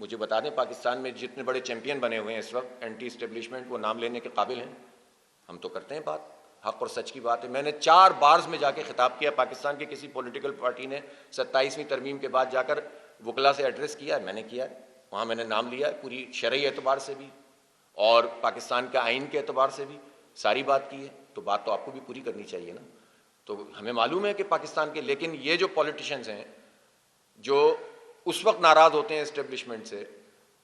مجھے بتا دیں پاکستان میں جتنے بڑے چیمپئن بنے ہوئے ہیں اس وقت اینٹی اسٹیبلشمنٹ، وہ نام لینے کے قابل ہیں؟ ہم تو کرتے ہیں بات، حق اور سچ کی بات ہے۔ میں نے 4 بارز میں جا کے خطاب کیا، پاکستان کی کسی پولیٹیکل پارٹی نے 27ویں ترمیم کے بعد جا کر وکلا سے ایڈریس کیا ہے؟ میں نے کیا ہے، وہاں میں نے نام لیا ہے، پوری شرعی اعتبار سے بھی اور پاکستان کے آئین کے اعتبار سے بھی ساری بات کی ہے، تو بات تو آپ کو بھی پوری کرنی چاہیے نا۔ تو ہمیں معلوم ہے کہ پاکستان کے، لیکن یہ جو پولیٹیشنز ہیں جو اس وقت ناراض ہوتے ہیں اسٹیبلشمنٹ سے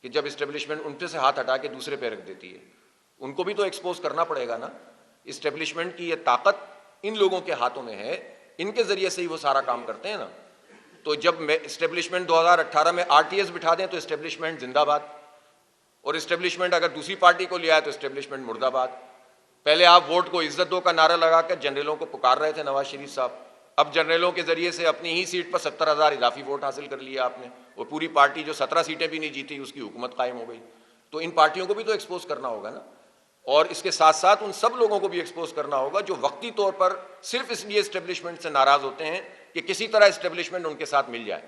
کہ جب اسٹیبلشمنٹ ان پہ سے ہاتھ ہٹا کے دوسرے پہ رکھ دیتی ہے، ان کو بھی تو ایکسپوز کرنا پڑے گا نا۔ اسٹیبلشمنٹ کی یہ طاقت ان لوگوں کے ہاتھوں میں ہے، ان کے ذریعے سے ہی وہ سارا کام کرتے ہیں نا۔ تو جب اسٹیبلشمنٹ 2018 میں RTS بٹھا دیں تو اسٹیبلشمنٹ زندہ باد، اور اسٹیبلشمنٹ اگر دوسری پارٹی کو لیا ہے تو اسٹیبلشمنٹ مردہ باد۔ پہلے آپ ووٹ کو عزت دو کا نعرہ لگا کر جنرلوں کو پکار رہے تھے نواز شریف صاحب، اب جنرلوں کے ذریعے سے اپنی ہی سیٹ پر 70,000 اضافی ووٹ حاصل کر لیا آپ نے، اور پوری پارٹی جو 17 سیٹیں بھی نہیں جیتی اس کی حکومت قائم ہو گئی۔ تو ان پارٹیوں کو بھی تو ایکسپوز کرنا ہوگا نا، اور اس کے ساتھ ساتھ ان سب لوگوں کو بھی ایکسپوز کرنا ہوگا جو وقتی طور پر صرف اس لیے اسٹیبلشمنٹ سے ناراض ہوتے ہیں کہ کسی طرح اسٹیبلشمنٹ ان کے ساتھ مل جائے۔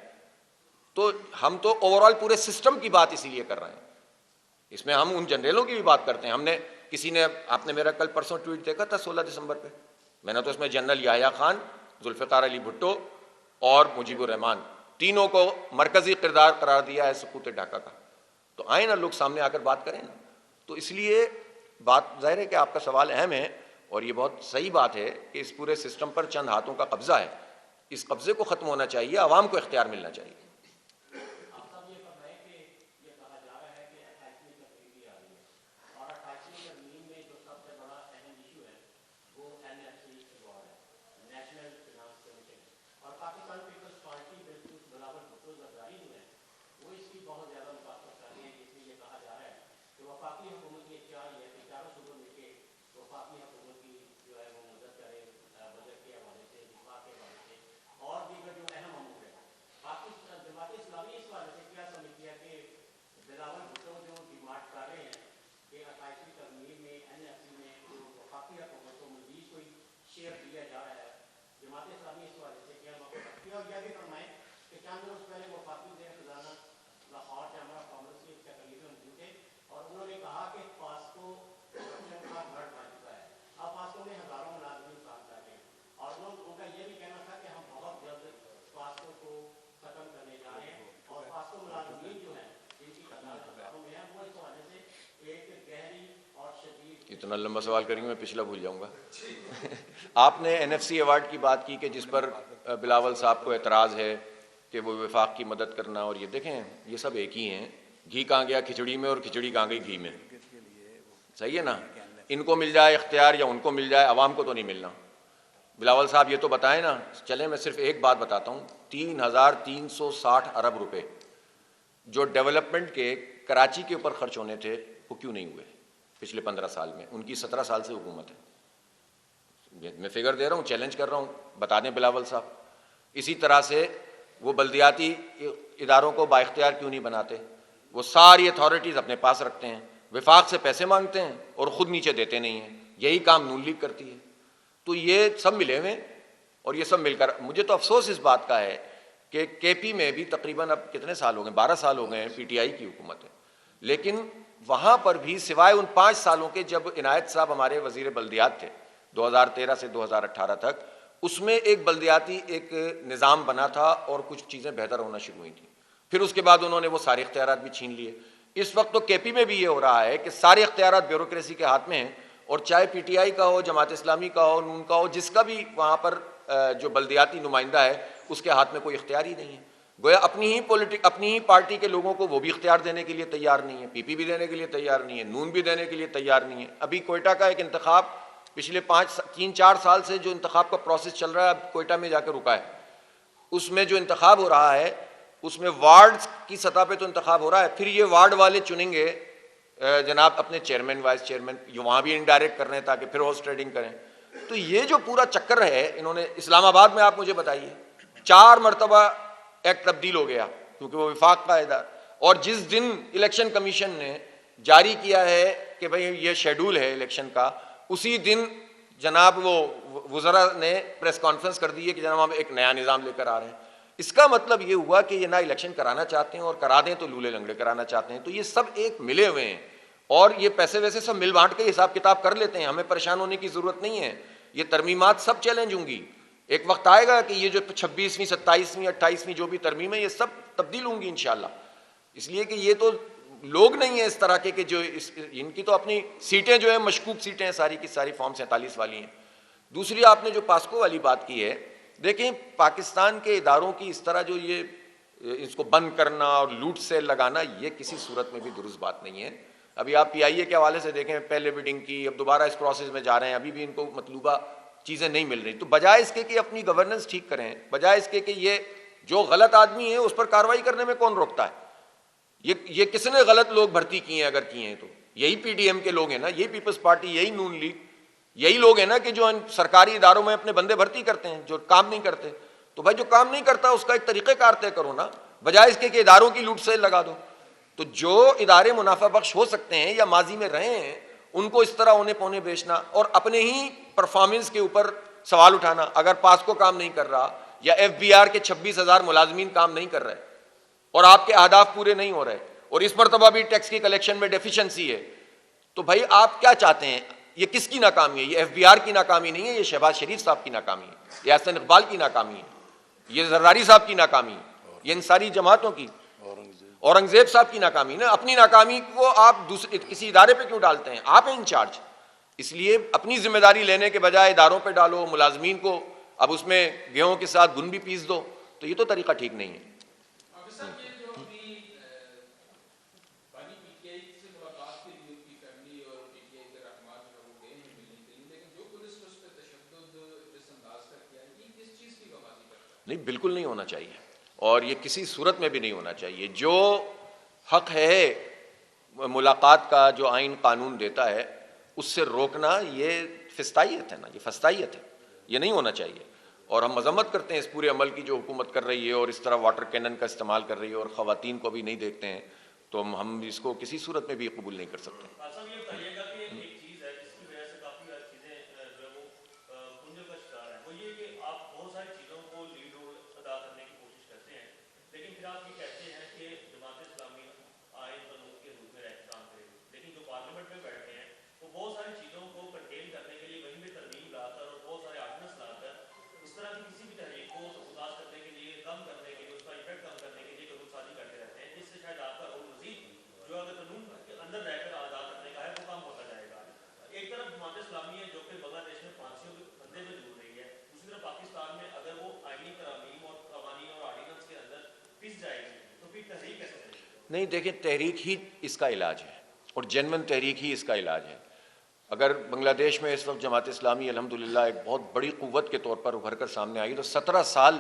تو ہم تو اوور آل پورے سسٹم کی بات اسی لیے کر رہے ہیں، اس میں ہم ان جنرلوں کی بھی بات کرتے ہیں۔ ہم نے کسی نے، آپ نے میرا کل پرسوں ٹویٹ دیکھا تھا 16 دسمبر پہ، میں نے تو اس میں جنرل یحییٰ خان، ذوالفقار علی بھٹو اور مجیب الرحمان تینوں کو مرکزی کردار قرار دیا ہے سقوط ڈھاکہ کا۔ تو آئیں نا لوگ سامنے آ کر بات کریں نا۔ تو اس لیے بات ظاہر ہے کہ آپ کا سوال اہم ہے اور یہ بہت صحیح بات ہے کہ اس پورے سسٹم پر چند ہاتھوں کا قبضہ ہے، اس قبضے کو ختم ہونا چاہیے، عوام کو اختیار ملنا چاہیے۔ اتنا لمبا سوال کریں گے میں پچھلا بھول جاؤں گا۔ آپ نے NFC ایوارڈ کی بات کی کہ جس پر بلاول صاحب کو اعتراض ہے کہ وہ وفاق کی مدد کرنا، اور یہ دیکھیں یہ سب ایک ہی ہیں، گھی کہاں گیا کھچڑی میں اور کھچڑی کہاں گئی گھی میں، صحیح ہے نا؟ ان کو مل جائے اختیار یا ان کو مل جائے، عوام کو تو نہیں ملنا۔ بلاول صاحب یہ تو بتائیں نا، چلیں میں صرف ایک بات بتاتا ہوں، 3,360 ارب روپے جو ڈیولپمنٹ کے کراچی کے اوپر خرچ ہونے تھے وہ کیوں نہیں ہوئے پچھلے 15 سال میں؟ ان کی 17 سال سے حکومت ہے، میں فگر دے رہا ہوں، چیلنج کر رہا ہوں، بتا دیں بلاول صاحب۔ اسی طرح سے وہ بلدیاتی اداروں کو بااختیار کیوں نہیں بناتے؟ وہ ساری اتھارٹیز اپنے پاس رکھتے ہیں، وفاق سے پیسے مانگتے ہیں اور خود نیچے دیتے نہیں ہیں، یہی کام نون لیگ کرتی ہے۔ تو یہ سب ملے ہوئے اور یہ سب مل کر، مجھے تو افسوس اس بات کا ہے کہ KP میں بھی تقریباً اب کتنے سال ہو گئے، 12 سال ہو گئے ہیں PTI کی حکومت ہے، لیکن وہاں پر بھی سوائے ان 5 سالوں کے جب عنایت صاحب ہمارے وزیر بلدیات تھے 2013 سے 2018 تک، اس میں ایک بلدیاتی ایک نظام بنا تھا اور کچھ چیزیں بہتر ہونا شروع ہوئی تھیں۔ پھر اس کے بعد انہوں نے وہ سارے اختیارات بھی چھین لیے۔ اس وقت تو KP میں بھی یہ ہو رہا ہے کہ سارے اختیارات بیوروکریسی کے ہاتھ میں ہیں، اور چاہے PTI کا ہو، جماعت اسلامی کا ہو، نون کا ہو، جس کا بھی وہاں پر جو بلدیاتی نمائندہ ہے اس کے ہاتھ میں کوئی اختیار ہی نہیں ہے۔ گویا اپنی ہی پارٹی کے لوگوں کو وہ بھی اختیار دینے کے لیے تیار نہیں ہے، PP بھی دینے کے لیے تیار نہیں ہے، نون بھی دینے کے لیے تیار نہیں ہے۔ ابھی کوئٹہ کا ایک انتخاب پچھلے 3-4 سال سے جو انتخاب کا پروسیس چل رہا ہے، اب کوئٹہ میں جا کے رکا ہے۔ اس میں جو انتخاب ہو رہا ہے اس میں وارڈ کی سطح پہ تو انتخاب ہو رہا ہے، پھر یہ وارڈ والے چنیں گے جناب اپنے چیئرمین وائس چیئرمین، وہاں بھی انڈائریکٹ کرنے تاکہ پھر ہارس ٹریڈنگ کریں۔ تو یہ جو پورا چکر ہے انہوں نے، اسلام آباد میں آپ مجھے بتائیے 4 مرتبہ ایکٹ تبدیل ہو گیا کیونکہ وہ وفاق کا ادارہ، اور جس دن الیکشن کمیشن نے جاری کیا ہے کہ بھئی یہ شیڈول ہے الیکشن کا، اسی دن جناب وہ وزراء نے پریس کانفرنس کر دی ہے کہ جناب ہم ایک نیا نظام لے کر آ رہے ہیں۔ اس کا مطلب یہ ہوا کہ یہ نہ الیکشن کرانا چاہتے ہیں اور کرا دیں تو لولے لنگڑے کرانا چاہتے ہیں. تو یہ سب ایک ملے ہوئے ہیں اور یہ پیسے ویسے سب مل بانٹ کے حساب کتاب کر لیتے ہیں. ہمیں پریشان ہونے کی ضرورت نہیں ہے. یہ ترمیمات سب چیلنج ہوں گی. ایک وقت آئے گا کہ یہ جو 26ویں 27ویں 28ویں جو بھی ترمیم ہے یہ سب تبدیل ہوں گی انشاءاللہ. اس لیے کہ یہ تو لوگ نہیں ہیں اس طرح کے کہ جو ان کی تو اپنی سیٹیں جو ہیں مشکوک سیٹیں ہیں ساری کی ساری فارم 47 والی ہیں. دوسری آپ نے جو پاسکو والی بات کی ہے, دیکھیں پاکستان کے اداروں کی اس طرح جو یہ اس کو بند کرنا اور لوٹ سیل لگانا یہ کسی صورت میں بھی درست بات نہیں ہے. ابھی آپ PIA کے حوالے سے دیکھیں, پہلے بیڈنگ کی, اب دوبارہ اس پروسیس میں جا رہے ہیں, ابھی بھی ان کو مطلوبہ چیزیں نہیں مل رہی. تو بجائے اس کے کہ اپنی گورننس ٹھیک کریں, بجائے اس کے کہ یہ جو غلط آدمی ہے اس پر کارروائی کرنے میں کون روکتا ہے؟ یہ کس نے غلط لوگ بھرتی کیے ہیں؟ اگر کیے ہیں تو یہی PDM کے لوگ ہیں نا, یہی پیپلز پارٹی, یہی نون لیگ, یہی لوگ ہیں نا کہ جو سرکاری اداروں میں اپنے بندے بھرتی کرتے ہیں جو کام نہیں کرتے. تو بھائی جو کام نہیں کرتا اس کا ایک طریقہ کار طے کرو نا, بجائے اس کے کہ اداروں کی لوٹ سیل لگا دو. تو جو ادارے منافع بخش ہو سکتے ہیں یا ماضی میں رہے ہیں ان کو اس طرح اونے پونے بیچنا اور اپنے ہی پرفارمنس کے اوپر سوال اٹھانا. اگر پاسکو کام نہیں کر رہا یا FBR کے 26,000 ملازمین کام نہیں کر رہے اور آپ کے اہداف پورے نہیں ہو رہے اور اس مرتبہ بھی ٹیکس کی کلیکشن میں ڈیفیشنسی ہے, تو بھائی آپ کیا چاہتے ہیں؟ یہ کس کی ناکامی ہے؟ یہ FBR کی ناکامی نہیں ہے, یہ شہباز شریف صاحب کی ناکامی ہے, یہ احسن اقبال کی ناکامی ہے, یہ زرداری صاحب کی ناکامی ہے, یہ ان ساری جماعتوں کی, اورنگزیب صاحب کی ناکامی نا. اپنی ناکامی کو آپ دوسرے کسی ادارے پہ کیوں ڈالتے ہیں؟ آپ ہیں انچارج. اس لیے اپنی ذمہ داری لینے کے بجائے اداروں پہ ڈالو, ملازمین کو اب اس میں گیہوں کے ساتھ گن بھی پیس دو, تو یہ تو طریقہ ٹھیک نہیں ہے. نہیں, بالکل نہیں ہونا چاہیے اور یہ کسی صورت میں بھی نہیں ہونا چاہیے. جو حق ہے ملاقات کا جو آئین قانون دیتا ہے اس سے روکنا یہ فستائیت ہے نا, یہ فستائیت ہے, یہ نہیں ہونا چاہیے. اور ہم مذمت کرتے ہیں اس پورے عمل کی جو حکومت کر رہی ہے اور اس طرح واٹر کینن کا استعمال کر رہی ہے اور خواتین کو بھی نہیں دیکھتے ہیں, تو ہم اس کو کسی صورت میں بھی قبول نہیں کر سکتے. نہیں, دیکھیں تحریک ہی اس کا علاج ہے اور جینون تحریک ہی اس کا علاج ہے. اگر بنگلہ دیش میں اس وقت جماعت اسلامی الحمدللہ ایک بہت بڑی قوت کے طور پر ابھر کر سامنے آئی, تو 17 سال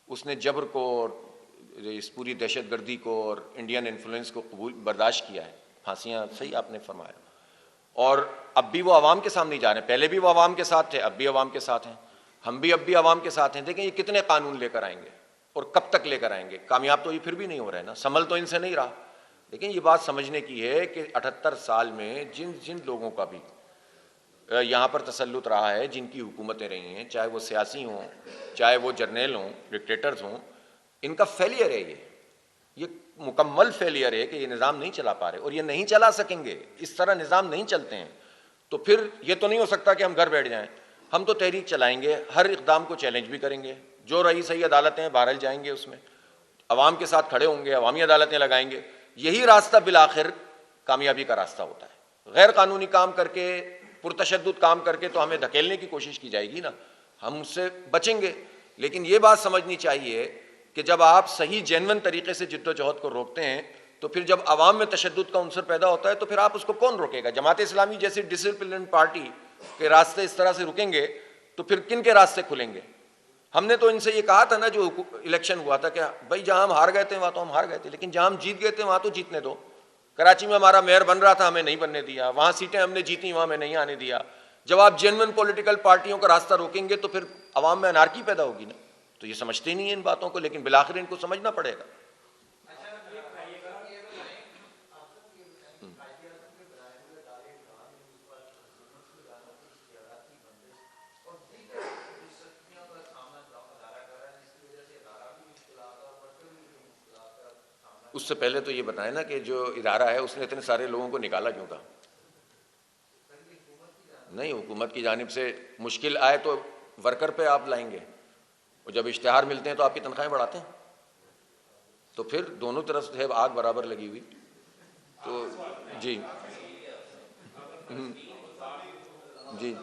اس نے جبر کو اور اس پوری دہشت گردی کو اور انڈین انفلوئنس کو برداشت کیا ہے. پھانسیاں, صحیح آپ نے فرمایا, اور اب بھی وہ عوام کے سامنے جا رہے ہیں. پہلے بھی وہ عوام کے ساتھ تھے, اب بھی عوام کے ساتھ ہیں, ہم بھی اب بھی عوام کے ساتھ ہیں. دیکھیں یہ کتنے قانون لے کر آئیں گے اور کب تک لے کر آئیں گے؟ کامیاب تو یہ پھر بھی نہیں ہو رہے نا, سنبھل تو ان سے نہیں رہا. لیکن یہ بات سمجھنے کی ہے کہ 78 سال میں جن لوگوں کا بھی یہاں پر تسلط رہا ہے, جن کی حکومتیں رہی ہیں, چاہے وہ سیاسی ہوں, چاہے وہ جرنیل ہوں, ڈکٹیٹرز ہوں, ان کا فیلئر ہے یہ مکمل فیلئر ہے کہ یہ نظام نہیں چلا پا رہے اور یہ نہیں چلا سکیں گے. اس طرح نظام نہیں چلتے ہیں. تو پھر یہ تو نہیں ہو سکتا کہ ہم گھر بیٹھ جائیں. ہم تو تحریک چلائیں گے, ہر اقدام کو چیلنج بھی کریں گے, جو رہی صحیح عدالتیں بہرحال جائیں گے, اس میں عوام کے ساتھ کھڑے ہوں گے, عوامی عدالتیں لگائیں گے. یہی راستہ بالآخر کامیابی کا راستہ ہوتا ہے. غیر قانونی کام کر کے, پرتشدد کام کر کے تو ہمیں دھکیلنے کی کوشش کی جائے گی نا, ہم اس سے بچیں گے. لیکن یہ بات سمجھنی چاہیے کہ جب آپ صحیح جینون طریقے سے جد و جہد کو روکتے ہیں تو پھر جب عوام میں تشدد کا عنصر پیدا ہوتا ہے تو پھر آپ اس کو کون روکے گا؟ جماعت اسلامی جیسی ڈسپلن پارٹی کے راستے اس طرح سے رکیں گے تو پھر کن کے راستے کھلیں گے؟ ہم نے تو ان سے یہ کہا تھا نا جو الیکشن ہوا تھا کہ بھائی جہاں ہم ہار گئے تھے وہاں تو ہم ہار گئے تھے, لیکن جہاں ہم جیت گئے تھے وہاں تو جیتنے دو. کراچی میں ہمارا میئر بن رہا تھا, ہمیں نہیں بننے دیا. وہاں سیٹیں ہم نے جیتی, وہاں ہمیں نہیں آنے دیا. جب آپ جینون پولیٹیکل پارٹیوں کا راستہ روکیں گے تو پھر عوام میں انارکی پیدا ہوگی نا. تو یہ سمجھتے نہیں ہیں ان باتوں کو, لیکن بالآخر ان کو سمجھنا پڑے گا. اس سے پہلے تو یہ بتائیں نا کہ جو ادارہ ہے اس نے اتنے سارے لوگوں کو نکالا کیوں تھا؟ نہیں، حکومت کی جانب سے مشکل آئے تو ورکر پہ آپ لائیں گے، اور جب اشتہار ملتے ہیں تو آپ کی تنخواہیں بڑھاتے ہیں، تو پھر دونوں طرف سے آگ برابر لگی ہوئی. تو جی جی